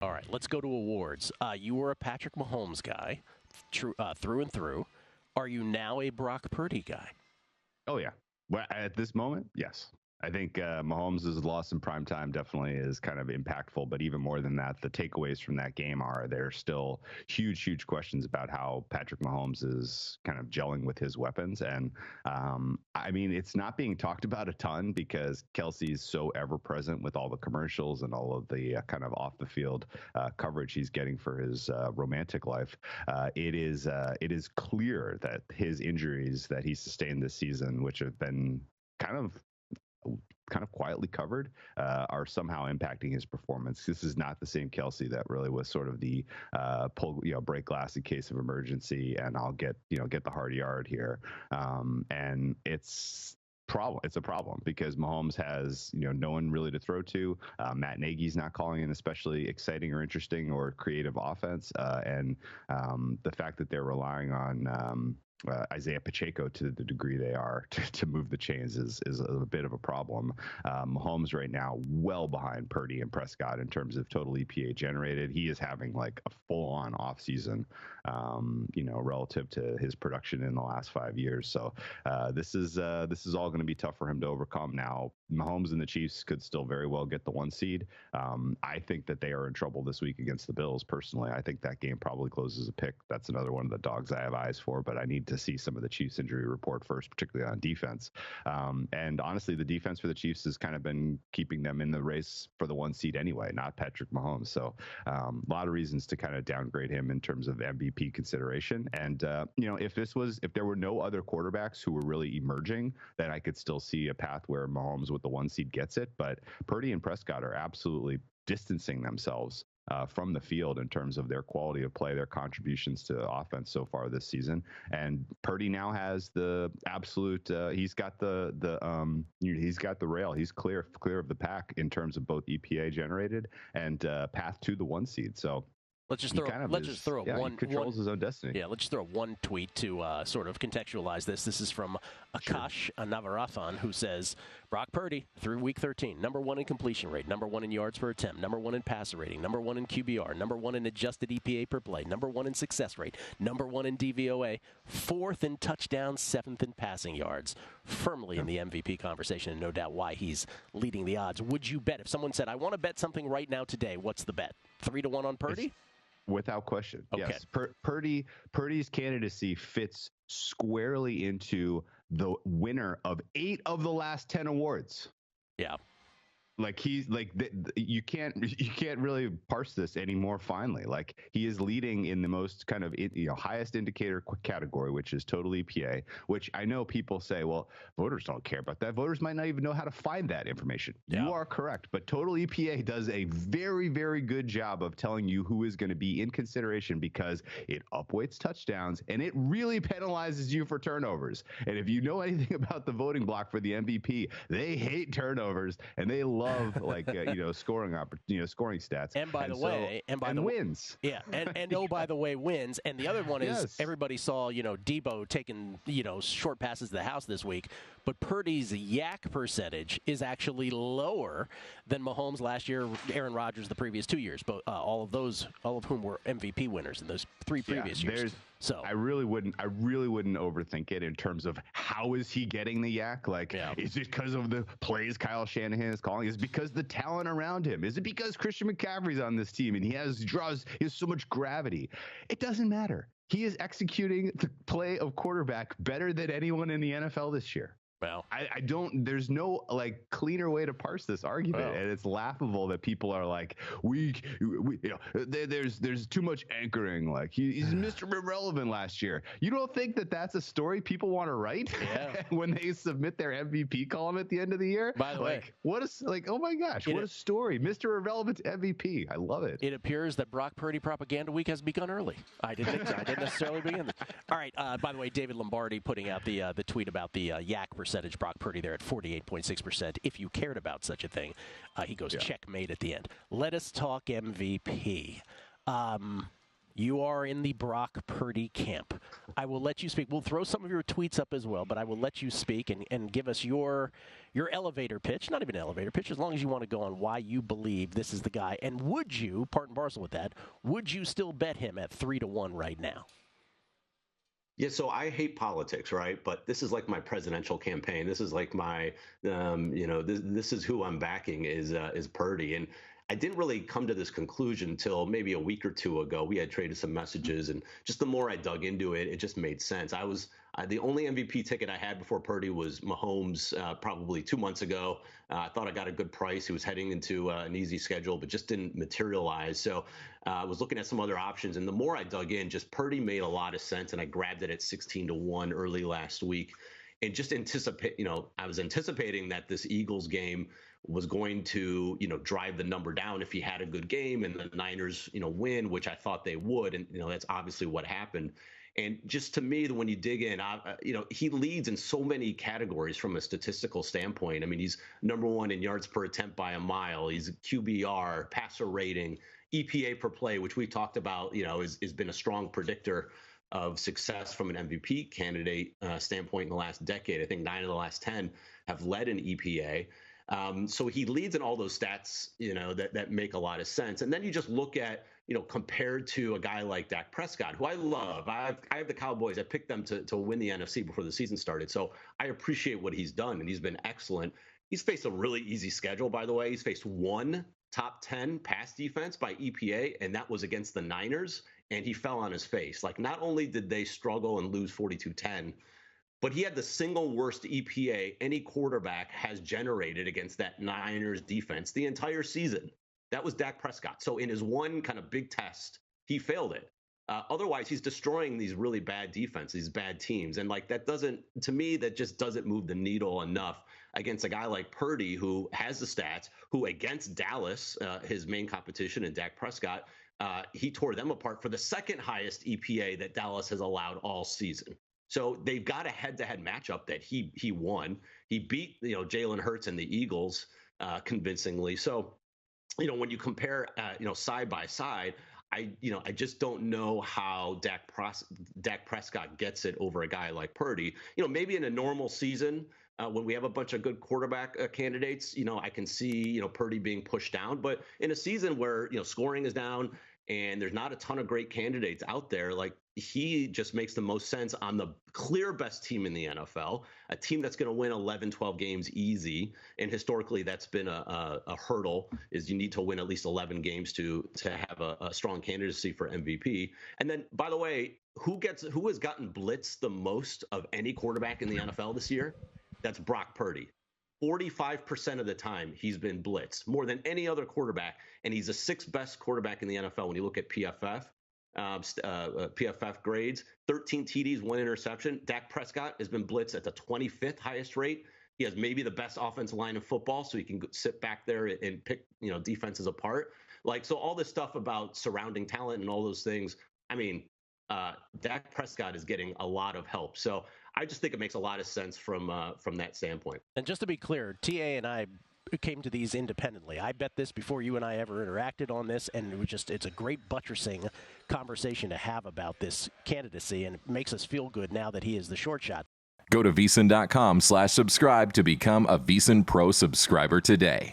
All right, let's go to awards. You were a Patrick Mahomes guy through and through. Are you now a Brock Purdy guy? Oh, yeah. Well, at this moment, yes. I think Mahomes' loss in primetime definitely is kind of impactful, but even more than that, the takeaways from that game are there's still huge questions about how Patrick Mahomes is kind of gelling with his weapons. And I mean, it's not being talked about a ton because Kelsey's so ever present with all the commercials and all of the kind of off the field coverage he's getting for his romantic life. It is clear that his injuries that he sustained this season, which have been kind of quietly covered, are somehow impacting his performance. This is not the same Kelsey that really was sort of the break glass in case of emergency, and I'll get the hard yard here. And it's a problem because Mahomes has no one really to throw to. Matt Nagy's not calling an especially exciting or interesting or creative offense, and the fact that they're relying on Isaiah Pacheco to the degree they are to move the chains is a bit of a problem. Mahomes right now well behind Purdy and Prescott in terms of total EPA generated. He is having like a full-on off season, relative to his production in the last 5 years. So this is all going to be tough for him to overcome. Now, Mahomes and the Chiefs could still very well get the 1 seed. I think that they are in trouble this week against the Bills. Personally, I think that game probably closes a pick. That's another one of the dogs I have eyes for, but I need to see some of the Chiefs injury report first, particularly on defense. And honestly, the defense for the Chiefs has kind of been keeping them in the race for the 1 seed anyway, not Patrick Mahomes. So a lot of reasons to kind of downgrade him in terms of MVP consideration. And, if there were no other quarterbacks who were really emerging, then I could still see a path where Mahomes with the 1 seed gets it. But Purdy and Prescott are absolutely distancing themselves from the field in terms of their quality of play, their contributions to the offense so far this season. And Purdy now has the absolute. He's got the rail. He's clear of the pack in terms of both EPA generated and path to the 1 seed. So. Let's just throw one. He controls his own destiny. Yeah, let's just throw one tweet to sort of contextualize this. This is from Akash Navarathan, who says, Brock Purdy, through week 13, number 1 in completion rate, number 1 in yards per attempt, number 1 in passer rating, number 1 in QBR, number 1 in adjusted EPA per play, number 1 in success rate, number 1 in DVOA, 4th in touchdowns, 7th in passing yards, firmly in the MVP conversation, and no doubt why he's leading the odds. Would you bet, if someone said, I want to bet something right now today, what's the bet? 3-1 on Purdy? Without question. Okay. Yes. Purdy's candidacy fits squarely into the winner of 8 of the last 10 awards. Yeah. Like he's like you can't really parse this any more finely. Like he is leading in the most kind of highest indicator category, which is total EPA. Which I know people say, well, voters don't care about that. Voters might not even know how to find that information. Yeah. You are correct, but total EPA does a very, very good job of telling you who is going to be in consideration because it upweights touchdowns and it really penalizes you for turnovers. And if you know anything about the voting block for the MVP, they hate turnovers and they love scoring stats. And by the way, wins. Yeah, and oh, by the way, wins. And the other one is everybody saw Debo taking short passes to the house this week, but Purdy's yak percentage is actually lower than Mahomes last year, Aaron Rodgers the previous 2 years, but all of whom were MVP winners in those 3 previous years. So I really wouldn't overthink it in terms of how is he getting the yak? Is it because of the plays Kyle Shanahan is calling? Is it because the talent around him? Is it because Christian McCaffrey's on this team and he has so much gravity? It doesn't matter. He is executing the play of quarterback better than anyone in the NFL this year. Well, there's no cleaner way to parse this argument. Well, and it's laughable that people are like, there's too much anchoring. Like he's Mr. Irrelevant last year. You don't think that that's a story people want to write when they submit their MVP column at the end of the year? By the way, oh my gosh, what a story. Mr. Irrelevant MVP. I love it. It appears that Brock Purdy propaganda week has begun early. I didn't necessarily begin. All right. By the way, David Lombardi putting out the tweet about the yak percentage. Brock Purdy there at 48.6%. If you cared about such a thing, he goes checkmate at the end. Let us talk MVP. You are in the Brock Purdy camp. I will let you speak. We'll throw some of your tweets up as well, but I will let you speak and give us your elevator pitch. Not even an elevator pitch, as long as you want to go on why you believe this is the guy. And would you, part and parcel with that, would you still bet him at 3-1 right now? Yeah, so I hate politics, right? But this is like my presidential campaign. This is like my, this is who I'm backing is Purdy. And I didn't really come to this conclusion until maybe a week or two ago. We had traded some messages, and just the more I dug into it, it just made sense. I was the only MVP ticket I had before Purdy was Mahomes probably 2 months ago. I thought I got a good price. He was heading into an easy schedule, but just didn't materialize. So I was looking at some other options, and the more I dug in, just Purdy made a lot of sense, and I grabbed it at 16-1 early last week. And just I was anticipating that this Eagles game was going to, drive the number down if he had a good game and the Niners, win, which I thought they would. And, that's obviously what happened. And just to me, when you dig in, he leads in so many categories from a statistical standpoint. I mean, he's number one in yards per attempt by a mile. He's QBR, passer rating, EPA per play, which we talked about, has been a strong predictor of success from an MVP candidate standpoint in the last decade. I think 9 of the last 10 have led in EPA. So he leads in all those stats, that make a lot of sense. And then you just look at, compared to a guy like Dak Prescott, who I love. I have the Cowboys. I picked them to win the NFC before the season started. So I appreciate what he's done, and he's been excellent. He's faced a really easy schedule, by the way. He's faced one top 10 pass defense by EPA, and that was against the Niners, and he fell on his face. Like, not only did they struggle and lose 42-10, but he had the single worst EPA any quarterback has generated against that Niners defense the entire season. That was Dak Prescott. So in his one kind of big test, he failed it. Otherwise, he's destroying these really bad defenses, these bad teams. And to me, that just doesn't move the needle enough against a guy like Purdy, who has the stats, who against Dallas, his main competition, and Dak Prescott, he tore them apart for the second highest EPA that Dallas has allowed all season. So they've got a head-to-head matchup that he won. He beat Jalen Hurts and the Eagles convincingly. So when you compare side by side, I just don't know how Dak Prescott gets it over a guy like Purdy. Maybe in a normal season when we have a bunch of good quarterback candidates, I can see Purdy being pushed down. But in a season where scoring is down and there's not a ton of great candidates out there, like, he just makes the most sense on the clear best team in the NFL, a team that's going to win 11, 12 games easy. And historically, that's been a hurdle, is you need to win at least 11 games to have a strong candidacy for MVP. And then, by the way, who has gotten blitzed the most of any quarterback in the NFL this year? That's Brock Purdy. 45% of the time he's been blitzed, more than any other quarterback. And he's the 6th best quarterback in the NFL when you look at PFF. PFF grades, 13 TDs, 1 interception. Dak Prescott has been blitzed at the 25th highest rate. He has maybe the best offensive line in football, so he can sit back there and pick defenses apart. So all this stuff about surrounding talent and all those things, I mean, Dak Prescott is getting a lot of help. So I just think it makes a lot of sense from that standpoint. And just to be clear, TA and I came to these independently. I bet this before you and I ever interacted on this, and it's a great buttressing conversation to have about this candidacy, and it makes us feel good now that he is the short shot. Go to VSiN.com/subscribe to become a VSiN Pro subscriber today.